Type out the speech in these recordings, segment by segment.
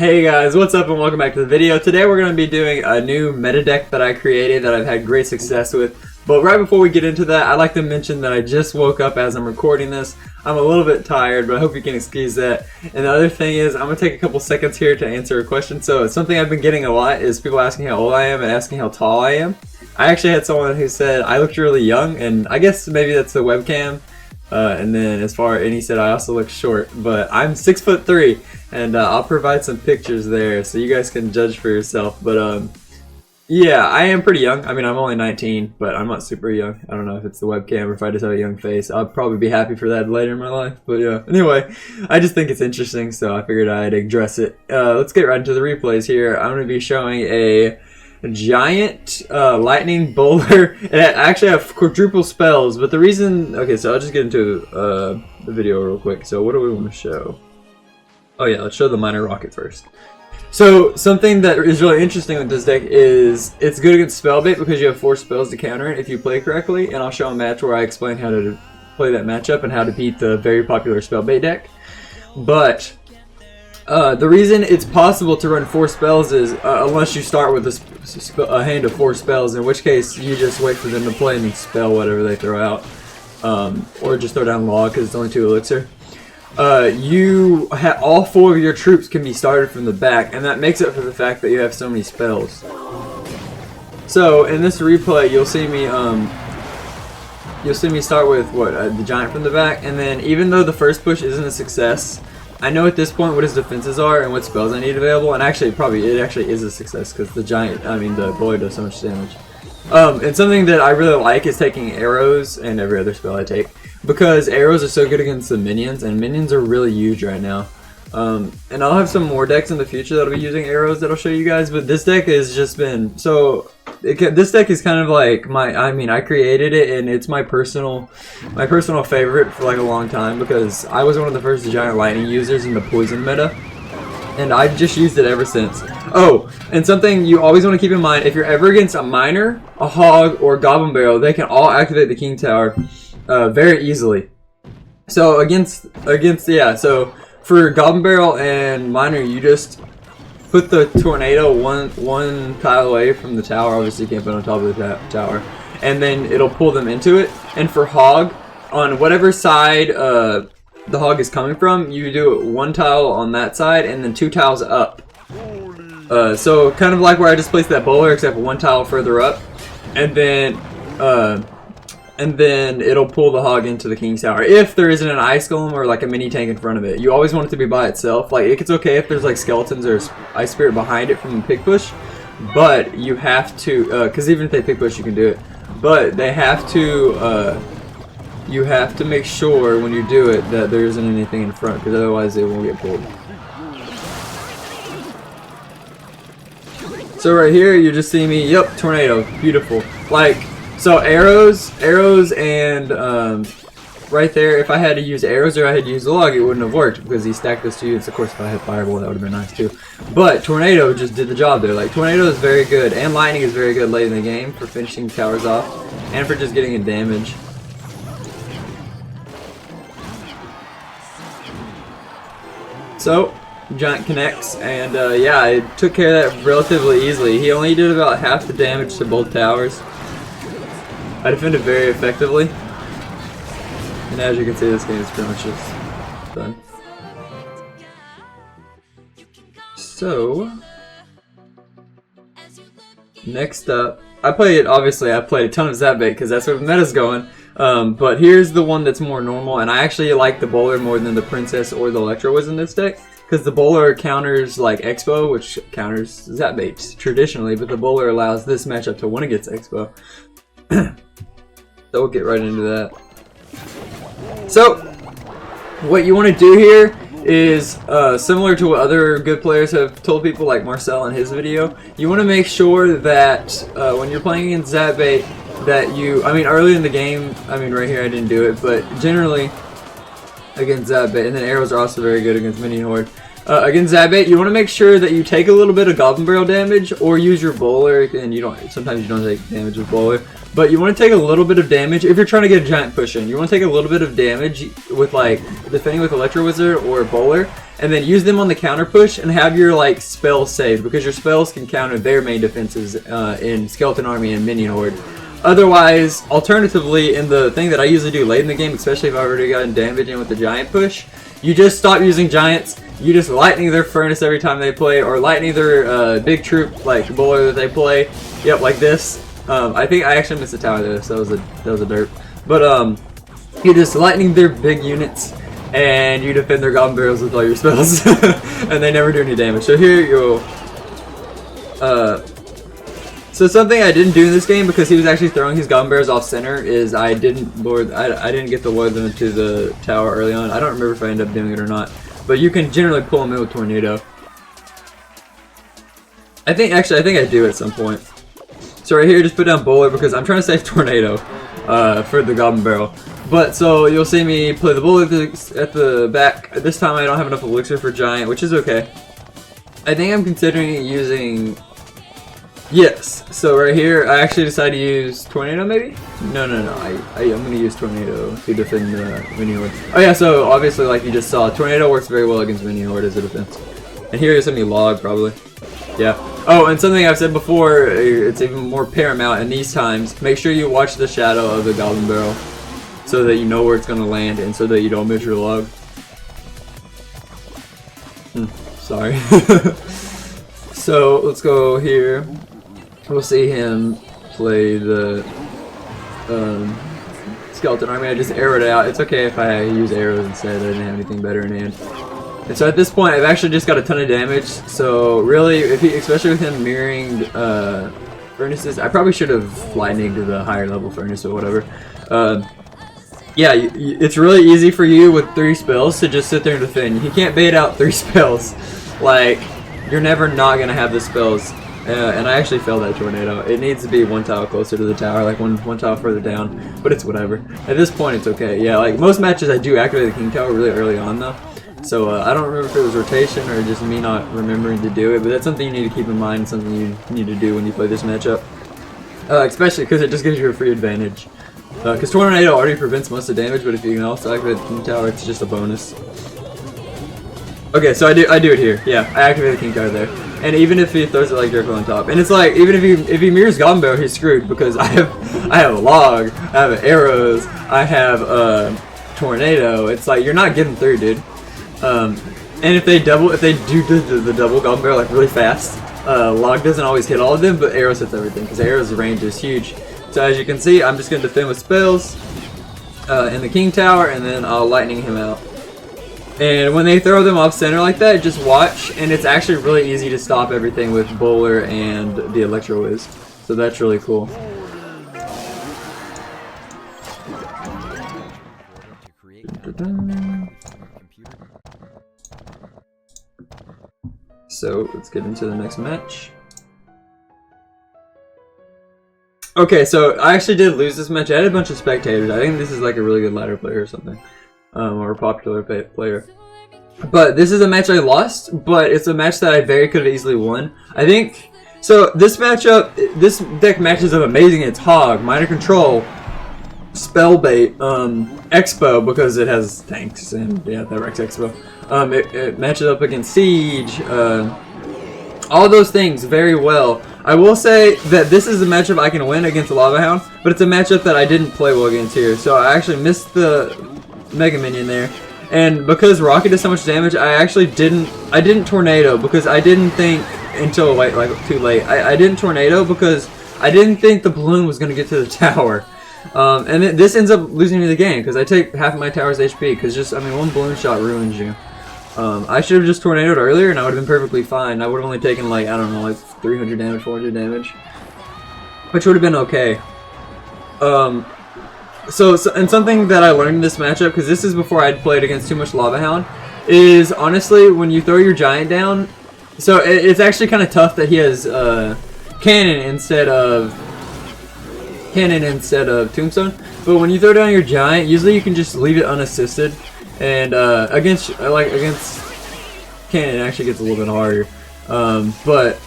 Hey guys, what's up and welcome back to the video. Today we're going to be doing a new meta deck that I created that I've had great success with. But right before we get into that, I'd like to mention that I just woke up as I'm recording this. I'm a little bit tired, but I hope you can excuse that. And the other thing is, I'm going to take a couple seconds here to answer a question. So something I've been getting a lot is people asking how old I am and asking how tall I am. I actually had someone who said I looked really young, and I guess maybe that's the webcam. And then and he said I also look short, but I'm 6'3", and I'll provide some pictures there so you guys can judge for yourself. But yeah, I am pretty young. I mean, I'm only 19, but I'm not super young. I don't know if it's the webcam or if I just have a young face. I'll probably be happy for that later in my life. But yeah, anyway, I just think it's interesting, so I figured I'd address it. Let's get right into the replays here. I'm going to be showing a giant lightning bowler. And I actually have quadruple spells, but the reason... Okay, so I'll just get into the video real quick. So what do we want to show? Oh yeah, let's show the minor rocket first. So something that is really interesting with this deck is it's good against spell bait because you have 4 spells to counter it if you play correctly, and I'll show a match where I explain how to play that matchup and how to beat the very popular spell bait deck. But the reason it's possible to run 4 spells is unless you start with a hand of 4 spells, in which case you just wait for them to play and then spell whatever they throw out, or just throw down log because it's only 2 elixir. All 4 of your troops can be started from the back, and that makes up for the fact that you have so many spells. So in this replay, you'll see me start with the giant from the back, and then even though the first push isn't a success, I know at this point what his defenses are and what spells I need available, and actually it actually is a success because the bowler does so much damage. And something that I really like is taking arrows and every other spell I take, because arrows are so good against the minions, and minions are really huge right now. And I'll have some more decks in the future that'll be using arrows that I'll show you guys, but this deck has just been so... this deck is kind of like I created it, and it's my personal favorite for like a long time because I was one of the first giant lightning users in the poison meta, and I've just used it ever since. Oh, and something you always want to keep in mind, if you're ever against a miner, a hog, or a goblin barrel, they can all activate the king tower very easily. So so for goblin barrel and miner, you just put the tornado one tile away from the tower. Obviously you can't put it on top of the tower, and then it'll pull them into it. And for hog, on whatever side the hog is coming from, you do 1 tile on that side and then 2 tiles up. So kind of like where I just placed that bowler, except 1 tile further up, and then it'll pull the hog into the king's tower if there isn't an ice golem or like a mini tank in front of it. You always want it to be by itself. Like, it's okay if there's like skeletons or ice spirit behind it from the pig push, but you have to because even if they pig push you can do it, but they have to you have to make sure when you do it that there isn't anything in front, because otherwise it won't get pulled. So right here you just see me, yep, tornado, beautiful. Like, so arrows and right there, if I had to use arrows or I had to use the log, it wouldn't have worked because he stacked those 2 units. Of course, if I had fireball, that would have been nice too. But tornado just did the job there. Like, tornado is very good, and lightning is very good late in the game for finishing towers off and for just getting in damage. So giant connects, and yeah, I took care of that relatively easily. He only did about half the damage to both towers. I defended very effectively, and as you can see, this game is pretty much just done. So next up, I played a ton of Zap Bait because that's where the meta's going. But here's the one that's more normal, and I actually like the bowler more than the princess or the Electro was in this deck, because the bowler counters like Expo, which counters Zap Bait traditionally, but the bowler allows this matchup to win against Expo. So we'll get right into that. So what you want to do here is similar to what other good players have told people, like Marcel in his video. You want to make sure that when you're playing against Zap Bait, that early in the game, right here I didn't do it, but generally against Zap Bait, and then arrows are also very good against Minion Horde. Against Zap Bait, you want to make sure that you take a little bit of Goblin Barrel damage, or use your bowler, and sometimes you don't take damage with bowler, but you want to take a little bit of damage if you're trying to get a giant push in. You want to take a little bit of damage with like defending with Electro Wizard or bowler, and then use them on the counter push and have your like spells saved, because your spells can counter their main defenses in Skeleton Army and Minion Horde. Otherwise, alternatively, in the thing that I usually do late in the game, especially if I've already gotten damage in with the giant push, you just stop using giants, you just lightning their furnace every time they play, or lightning their big troop like bowler that they play. Yep, like this. I think I actually missed a tower there, so that was a derp. But you just lightning their big units, and you defend their goblin barrels with all your spells, and they never do any damage. So here you go. So something I didn't do in this game, because he was actually throwing his goblin barrels off center, is I didn't get to lure them into the tower early on. I don't remember if I ended up doing it or not, but you can generally pull them in with tornado. I think I do at some point. So right here, just put down bowler because I'm trying to save tornado for the goblin barrel. But so you'll see me play the bowler at the back. This time I don't have enough elixir for giant, which is okay. I think I'm considering using. Yes, so right here, I actually decided to use Tornado, maybe? No, I'm going to use Tornado to defend the Minion Horde. Oh yeah, so obviously, like you just saw, Tornado works very well against Minion Horde as a defense. And here is something log, probably. Yeah. Oh, and something I've said before, it's even more paramount in these times, make sure you watch the shadow of the Goblin Barrel, so that you know where it's going to land, and so that you don't miss your log. Sorry. So, let's go here. We'll see him play the Skeleton Army. I just arrowed it out. It's okay if I use arrows instead. I didn't have anything better in hand. And so at this point, I've actually just got a ton of damage. So really, especially with him mirroring furnaces, I probably should have lightninged to the higher level furnace or whatever. Yeah, it's really easy for you with 3 spells to just sit there and defend. You can't bait out 3 spells. Like, you're never not gonna have the spells. And I actually failed that tornado. It needs to be 1 tile closer to the tower, like one tile further down, but it's whatever. At this point, it's okay. Yeah, like most matches, I do activate the king tower really early on though. So I don't remember if it was rotation or just me not remembering to do it, but that's something you need to keep in mind, something you need to do when you play this matchup. Especially because it just gives you a free advantage. Because tornado already prevents most of the damage, but if you can also activate the king tower, it's just a bonus. Okay, so I do it here. Yeah, I activate the king tower there. And even if he throws it like directly on top, and it's like even if he mirrors Goblin Barrel, he's screwed because I have a log, I have arrows, I have tornado. It's like you're not getting through, dude. And if they do the double Goblin Barrel like really fast, log doesn't always hit all of them, but arrows hits everything because arrows' range is huge. So as you can see, I'm just gonna defend with spells in the king tower, and then I'll lightning him out. And when they throw them off center like that, just watch, and it's actually really easy to stop everything with Bowler and the Electro Whiz. So that's really cool. So let's get into the next match. Okay, so I actually did lose this match. I had a bunch of spectators. I think this is like a really good ladder player or something. Or a popular player. But this is a match I lost, but it's a match that I very could have easily won. I think, so this matchup, this deck matches up amazing. It's Hog, Minor Control, Spellbait, Expo, because it has tanks, and yeah, that wrecks Expo. It matches up against Siege, all those things very well. I will say that this is a matchup I can win against Lava Hound, but it's a matchup that I didn't play well against here. So I actually missed the Mega Minion there, and because Rocket does so much damage, I didn't tornado because I didn't think until too late. I didn't tornado because I didn't think the balloon was going to get to the tower, and this ends up losing me the game because I take half of my tower's HP because one balloon shot ruins you. I should have just tornadoed earlier and I would have been perfectly fine. I would have only taken like 300 damage, 400 damage, which would have been okay. And something that I learned in this matchup, because this is before I'd played against too much Lava Hound, is honestly when you throw your giant down, so it's actually kind of tough that he has cannon instead of tombstone. But when you throw down your giant, usually you can just leave it unassisted, and against cannon it actually gets a little bit harder. But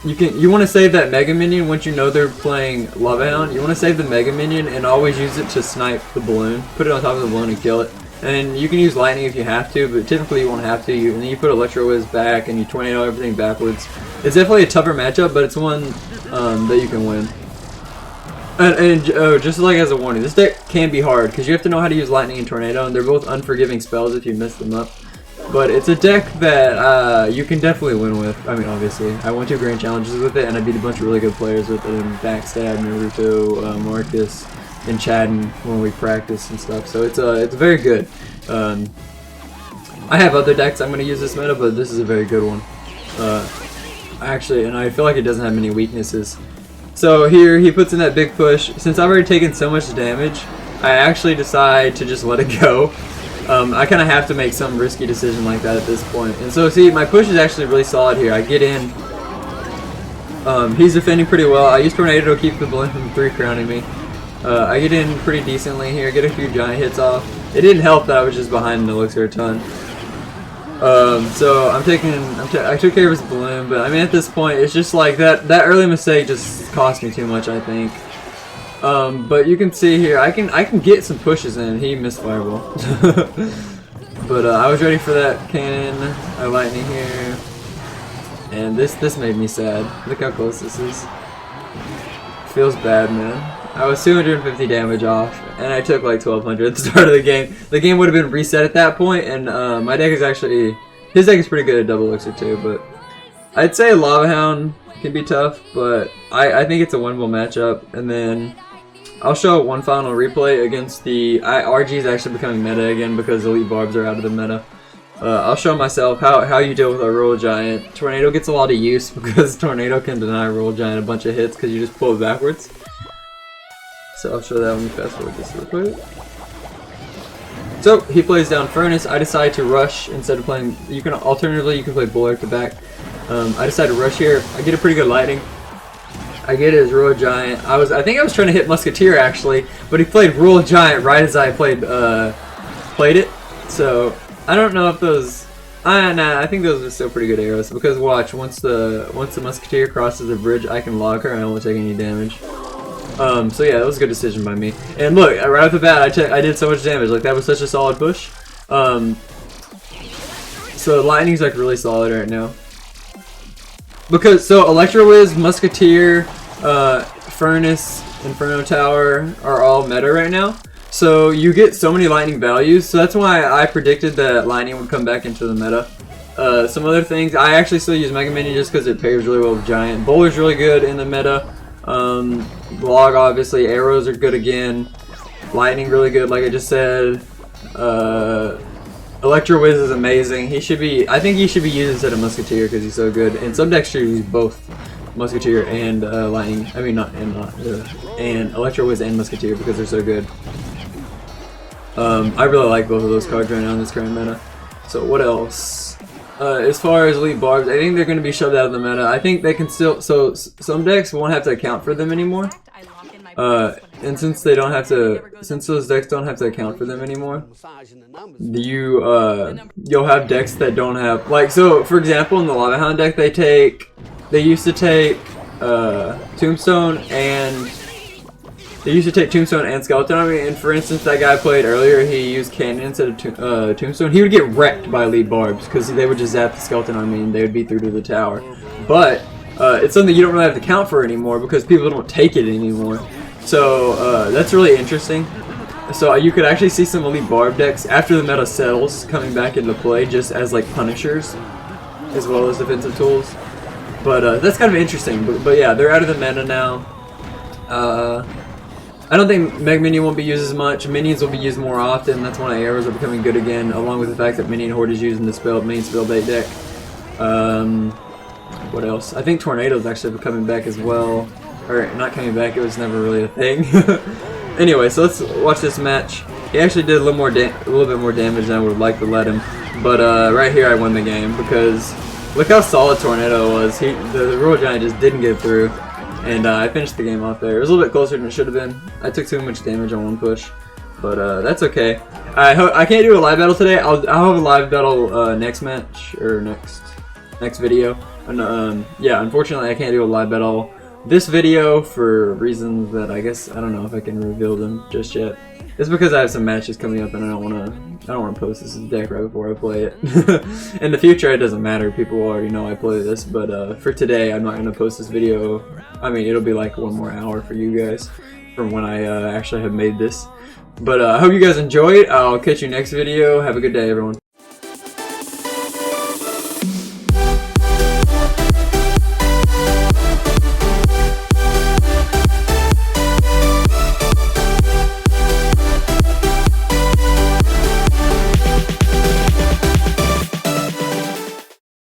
you want to save that Mega Minion once you know they're playing Lava Hound. You want to save the Mega Minion and always use it to snipe the balloon. Put it on top of the balloon and kill it. And you can use lightning if you have to, but typically you won't have to. And then you put Electro Whiz back and you tornado everything backwards. It's definitely a tougher matchup, but it's one that you can win. And oh, just like as a warning, this deck can be hard because you have to know how to use lightning and tornado, and they're both unforgiving spells if you mess them up. But it's a deck that you can definitely win with. I mean, obviously, I won 2 grand challenges with it, and I beat a bunch of really good players with it, and Backstab, Naruto, Marcus, and Chadden when we practice and stuff. So it's very good. I have other decks I'm going to use this meta, but this is a very good one. Actually, and I feel like it doesn't have many weaknesses. So here he puts in that big push. Since I've already taken so much damage, I actually decide to just let it go. I kind of have to make some risky decision like that at this point. And so see, my push is actually really solid here. I get in. He's defending pretty well. I use Tornado to keep the balloon from 3 crowning me. I get in pretty decently here, get a few giant hits off. It didn't help that I was just behind the Elixir a ton. So I took care of his balloon, but I mean at this point it's just like that early mistake just cost me too much, I think. But you can see here I can get some pushes in. He missed Fireball. But I was ready for that cannon. I lightning here. And this made me sad. Look how close this is. Feels bad, man. I was 250 damage off, and I took like 1200 at the start of the game. The game would have been reset at that point, and my deck is actually... His deck is pretty good at double elixir too, but... I'd say Lava Hound can be tough, but I think it's a winnable matchup. And then I'll show one final replay against the... RG is actually becoming meta again because Elite Barbs are out of the meta. I'll show myself how you deal with a Royal Giant. Tornado gets a lot of use because Tornado can deny Royal Giant a bunch of hits because you just pull it backwards. So I'll show that when we fast forward this real quick. So he plays down Furnace. I decide to rush instead of playing. You can alternatively play Buller at the back. I decide to rush here. I get a pretty good lightning. I get his Royal Giant. I think I was trying to hit Musketeer actually, but he played Royal Giant right as I played it. So I don't know if those. Nah, I think those are still pretty good arrows because watch once the Musketeer crosses the bridge, I can log her and I won't take any damage. So yeah, that was a good decision by me. And look, right off the bat, I did so much damage. Like that was such a solid push. So lightning's like really solid right now. Because so Electro Whiz, Musketeer, Furnace, Inferno Tower are all meta right now. So you get so many lightning values. So that's why I predicted that lightning would come back into the meta. Some other things, I actually still use Mega Minion just because it pairs really well with Giant. Bowler's really good in the meta. Log obviously, arrows are good again, lightning really good like I just said. Electro Whiz is amazing. I think he should be used instead of Musketeer because he's so good. And some decks should use both Musketeer and lightning. I mean and Electro Whiz and Musketeer because they're so good. I really like both of those cards right now in this current meta. So what else? As far as Elite Barbs, I think they're going to be shoved out of the meta. I think they can still... So, some decks won't have to account for them anymore. And since they don't have to... Since those decks don't have to account for them anymore, you'll have decks that don't have... Like, so, for example, in the Lava Hound deck, they used to take Tombstone and... They used to take Tombstone and Skeleton Army, and for instance, that guy I played earlier, he used Cannon instead of Tombstone. He would get wrecked by Elite Barbs, because they would just zap the Skeleton Army and they would be through to the tower. But, it's something you don't really have to count for anymore, because people don't take it anymore. So, that's really interesting. So, you could actually see some Elite Barb decks, after the meta settles, coming back into play, just as, like, punishers, as well as defensive tools. But, that's kind of interesting. But yeah, they're out of the meta now. I don't think Mega Minion won't be used as much. Minions will be used more often. That's why arrows are becoming good again, along with the fact that Minion Horde is used in the main spell bait deck. What else? I think Tornado's actually coming back as well. Or, not coming back, it was never really a thing. Anyway, so let's watch this match. He actually did a little bit more damage than I would have liked to let him. But right here I won the game, because look how solid Tornado was. The Royal Giant just didn't get through. And I finished the game off there. It was a little bit closer than it should have been. I took too much damage on one push, but that's okay. I can't do a live battle today. I'll have a live battle next match or next video. And yeah, unfortunately I can't do a live battle this video for reasons that I guess I don't know if I can reveal them just yet. It's because I have some matches coming up and I don't want to post this deck right before I play it. In the future, it doesn't matter. People already know I play this, but for today, I'm not going to post this video. I mean, it'll be like 1 more hour for you guys from when I actually have made this. But I hope you guys enjoyed. I'll catch you next video. Have a good day, everyone.